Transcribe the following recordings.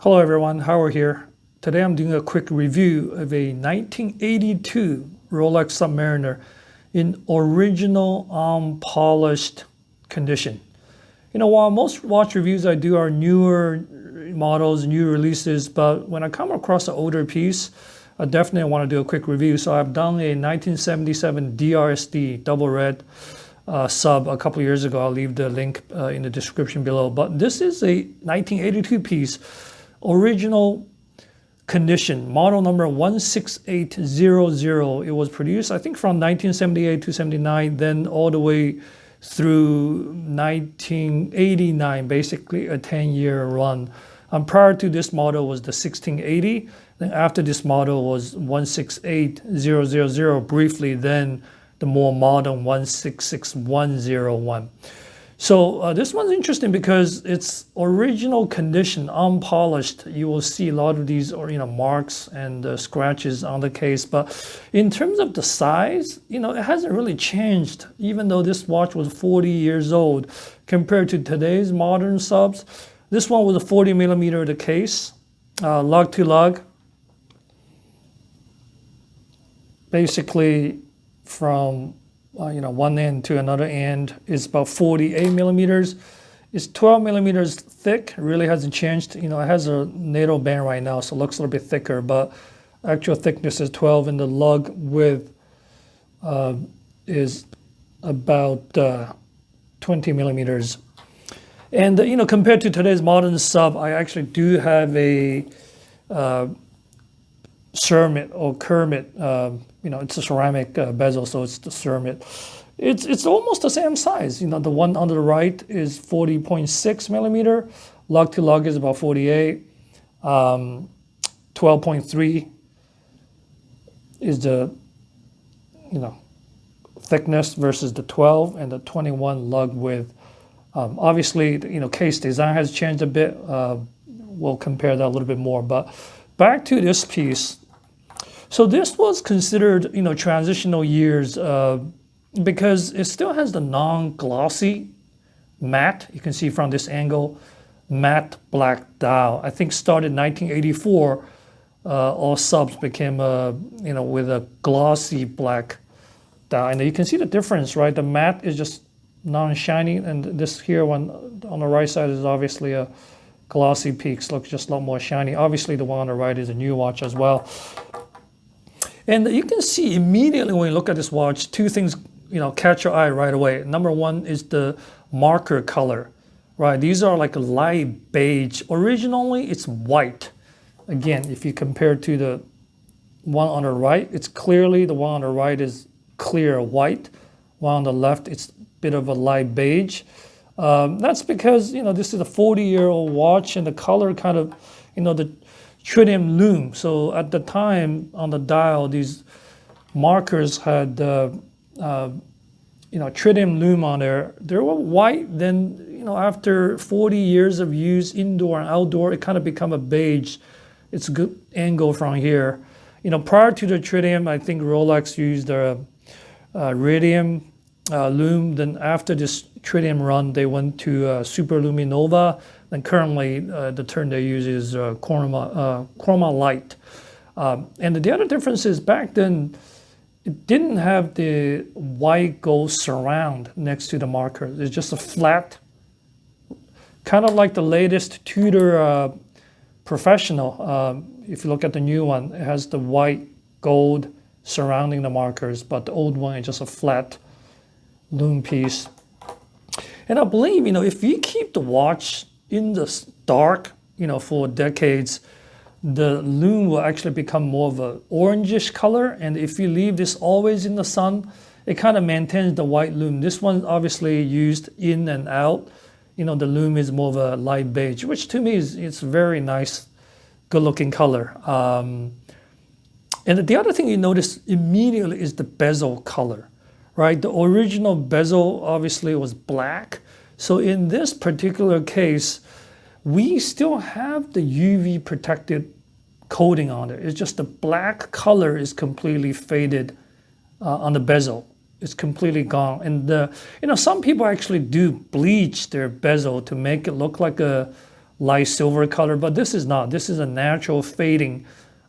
Hello everyone, Howard here. Today I'm doing a quick review of a 1982 Rolex Submariner in original unpolished condition. While most watch reviews I do are newer models, new releases, but when I come across an older piece, I definitely want to do a quick review. So I've done a 1977 DRSD double red sub a couple years ago. I'll leave the link in the description below. But this is a 1982 piece. Original condition, model number 16800. It was produced, I think, from 1978 to 79, then all the way through 1989, basically a 10-year run. Prior to this model was the 1680. Then after this model was 168000 briefly, then the more modern 166101. So this one's interesting because it's original condition, unpolished. You will see a lot of these marks and scratches on the case. But in terms of the size, it hasn't really changed, even though this watch was 40 years old compared to today's modern subs. This one was a 40 millimeter the case, lug to lug. Basically from one end to another end is about 48 millimeters. It's 12 millimeters thick. It really hasn't changed. It has a NATO band right now, so it looks a little bit thicker, but actual thickness is 12, and the lug width is about 20 millimeters. And compared to today's modern sub, I actually do have a cermet or kermit. It's a ceramic bezel, so it's the cermet. It's almost the same size. The one on the right is 40.6 millimeter. Lug to lug is about 48. 12.3 is the thickness versus the 12, and the 21 lug width. Obviously, case design has changed a bit. We'll compare that a little bit more. But back to this piece. So this was considered, transitional years because it still has the non-glossy matte. You can see from this angle, matte black dial. I think started 1984. All subs became, with a glossy black dial. And you can see the difference, right? The matte is just non-shiny, and this here one on the right side is obviously a glossy peaks. Looks just a lot more shiny. Obviously, the one on the right is a new watch as well. And you can see immediately when you look at this watch, two things, catch your eye right away. Number one is the marker color, right? These are like a light beige. Originally, it's white. Again, if you compare to the one on the right, it's clearly the one on the right is clear white. One on the left, it's a bit of a light beige. That's because, this is a 40-year-old watch, and the color kind of, the tritium lume. So at the time on the dial, these markers had tritium lume on there. They were white. Then after 40 years of use indoor and outdoor, it kind of become a beige. It's a good angle from here. Prior to the tritium, I think Rolex used a radium lume. Then after this tritium run, they went to super luminova. And currently, the term they use is chroma light. And the other difference is back then, it didn't have the white gold surround next to the marker. It's just a flat, kind of like the latest Tudor Professional. If you look at the new one, it has the white gold surrounding the markers, but the old one is just a flat lume piece. And I believe, if you keep the watch in the dark, for decades, the lume will actually become more of an orangish color. And if you leave this always in the sun, it kind of maintains the white lume. This one obviously used in and out. The lume is more of a light beige, which to me it's very nice, good looking color. And the other thing you notice immediately is the bezel color, right? The original bezel obviously was black. So in this particular case, we still have the UV protected coating on it. It's just the black color is completely faded on the bezel. It's completely gone. And some people actually do bleach their bezel to make it look like a light silver color, but this is not. This is a natural fading.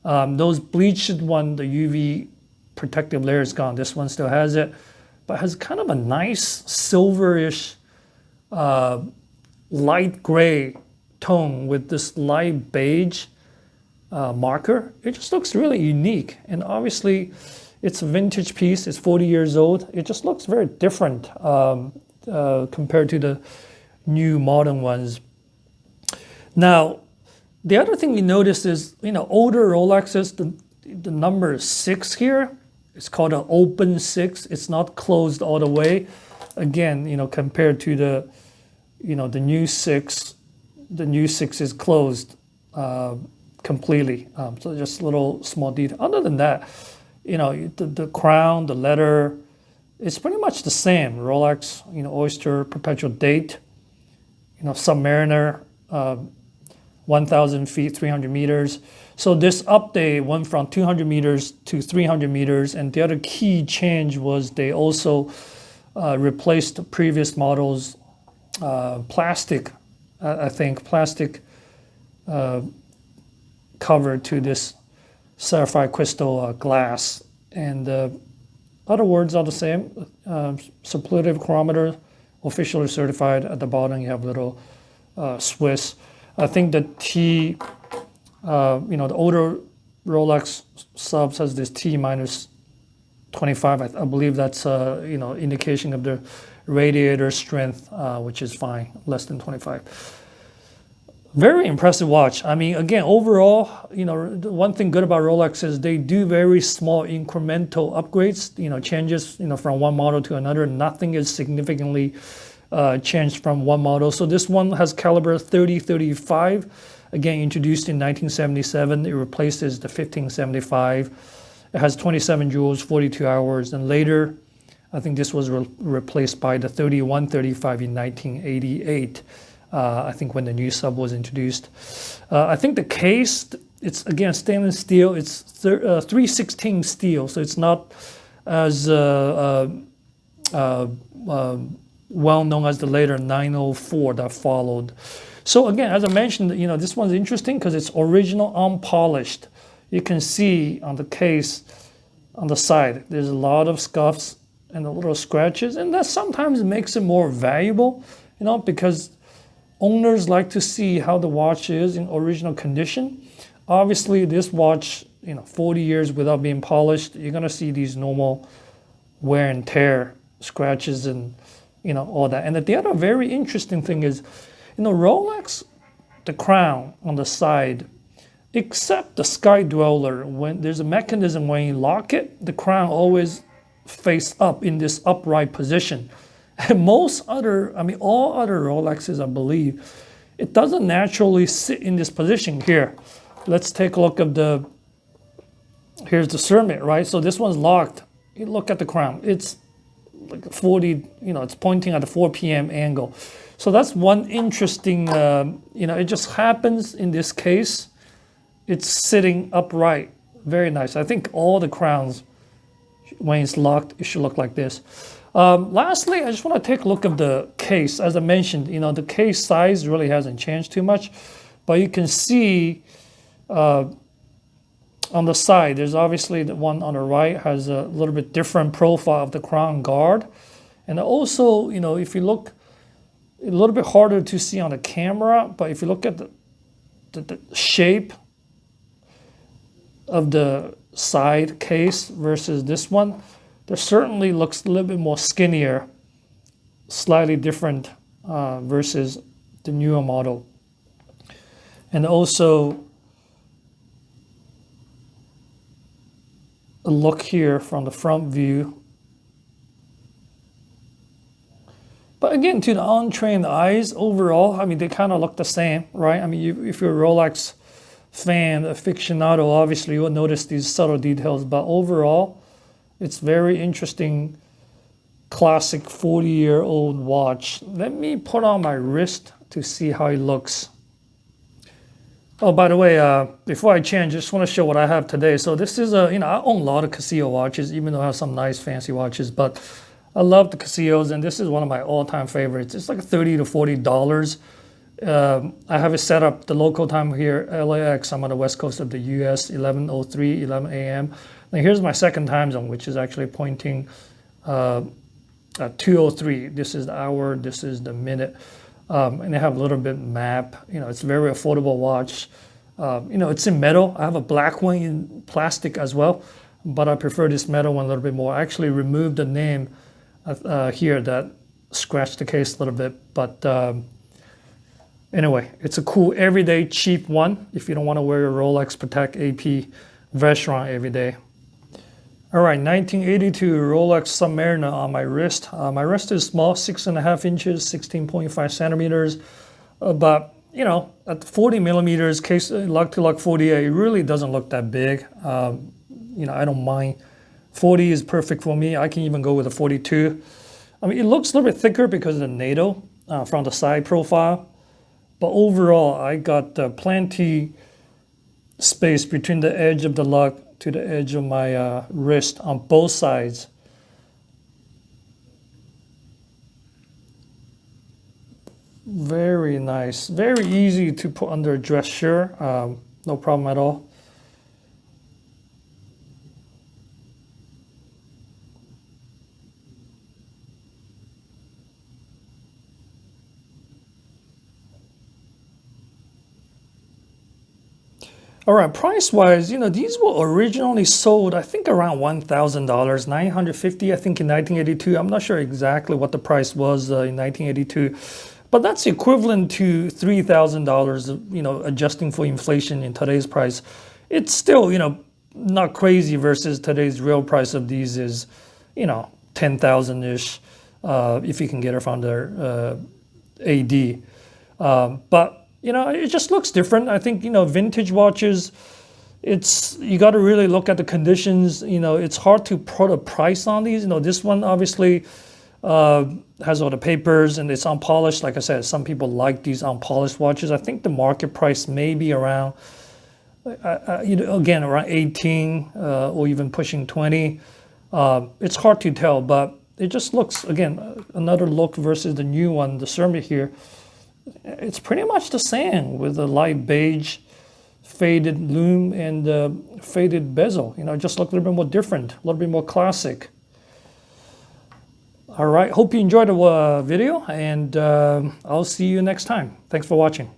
Those bleached one, the UV protective layer is gone. This one still has it, but has kind of a nice silverish light gray tone with this light beige marker. It just looks really unique, and obviously it's a vintage piece. It's 40 years old. It just looks very different compared to the new modern ones. Now, the other thing we noticed is, older Rolexes, the number 6 here, it's called an open 6. It's not closed all the way. Again, compared to the new 6, the new 6 is closed completely. So just a little small detail. Other than that, the crown, the letter, it's pretty much the same. Rolex, Oyster, perpetual date, Submariner, 1,000 feet, 300 meters. So this update went from 200 meters to 300 meters. And the other key change was they also replaced the previous models plastic, plastic cover to this sapphire crystal glass. And other words are the same. Superlative chronometer, officially certified. At the bottom, you have little Swiss. I think the T, the older Rolex subs has this T minus 25. I believe that's indication of the radiator strength, which is fine, less than 25. Very impressive watch. I mean, again, overall, the one thing good about Rolex is they do very small incremental upgrades, changes, from one model to another. Nothing is significantly changed from one model. So this one has caliber 30-35, again, introduced in 1977. It replaces the 1575. It has 27 joules, 42 hours, and later, I think this was replaced by the 3135 in 1988. I think when the new sub was introduced. I think the case, it's again stainless steel. It's 316 steel, so it's not as well known as the later 904 that followed. So again, as I mentioned, this one's interesting because it's original unpolished. You can see on the case on the side, there's a lot of scuffs and a little scratches, and that sometimes makes it more valuable, because owners like to see how the watch is in original condition. Obviously, this watch, 40 years without being polished, you're gonna see these normal wear and tear scratches and all that. And the other very interesting thing is, Rolex, the crown on the side, except the Sky Dweller, when there's a mechanism when you lock it, the crown always face up in this upright position. And all other Rolexes, I believe, it doesn't naturally sit in this position here. Let's take a look at here's the Submariner, right? So this one's locked. You look at the crown. It's like 40, it's pointing at the 4 p.m. angle. So that's one interesting, it just happens in this case. It's sitting upright. Very nice. I think all the crowns, when it's locked, it should look like this. Lastly, I just want to take a look at the case. As I mentioned, the case size really hasn't changed too much, but you can see on the side, there's obviously the one on the right has a little bit different profile of the crown guard. And also, if you look, a little bit harder to see on the camera, but if you look at the shape of the side case versus this one, there certainly looks a little bit more skinnier, slightly different versus the newer model. And also a look here from the front view. But again, to the untrained eyes, overall, they kind of look the same, right? If you're a Rolex fan, aficionado, obviously you'll notice these subtle details, but overall, it's very interesting, classic 40-year-old watch. Let me put on my wrist to see how it looks. Oh, by the way, before I change, I just want to show what I have today. So this is I own a lot of Casio watches, even though I have some nice fancy watches, but I love the Casios, and this is one of my all-time favorites. It's like $30 to $40. I have it set up the local time here, LAX. I'm on the west coast of the US, 11:03, 11 a.m. Now here's my second time zone, which is actually pointing at 2:03. This is the hour, this is the minute. And they have a little bit map. You know, it's a very affordable watch. You know, it's in metal. I have a black one in plastic as well, but I prefer this metal one a little bit more. I actually removed the name here that scratched the case a little bit, but anyway, it's a cool everyday cheap one if you don't want to wear your Rolex Patek AP Vacheron every day. All right, 1982 Rolex Submariner on my wrist. My wrist is small, 6.5 inches, 16.5 centimeters, but you know, at 40 millimeters, case lug to lug 48, it really doesn't look that big. You know, I don't mind. 40 is perfect for me. I can even go with a 42. I mean, it looks a little bit thicker because of the NATO from the side profile, but overall, I got plenty space between the edge of the lug to the edge of my wrist on both sides. Very nice, very easy to put under a dress shirt, no problem at all. All right, price-wise, you know, these were originally sold, I think, around $1,000, $950, I think, in 1982. I'm not sure exactly what the price was in 1982, but that's equivalent to $3,000, you know, adjusting for inflation in today's price. It's still, you know, not crazy versus today's real price of these is, you know, 10,000-ish, if you can get it from their AD. But you know, it just looks different. I think, you know, vintage watches, you got to really look at the conditions. You know, it's hard to put a price on these. You know, this one obviously has all the papers and it's unpolished. Like I said, some people like these unpolished watches. I think the market price may be around, you know, again, around 18 or even pushing 20. It's hard to tell, but it just looks, again, another look versus the new one, the Submariner here. It's pretty much the same with the light beige faded lume and faded bezel. You know, just look a little bit more different, a little bit more classic. All right, hope you enjoyed the video, and I'll see you next time. Thanks for watching.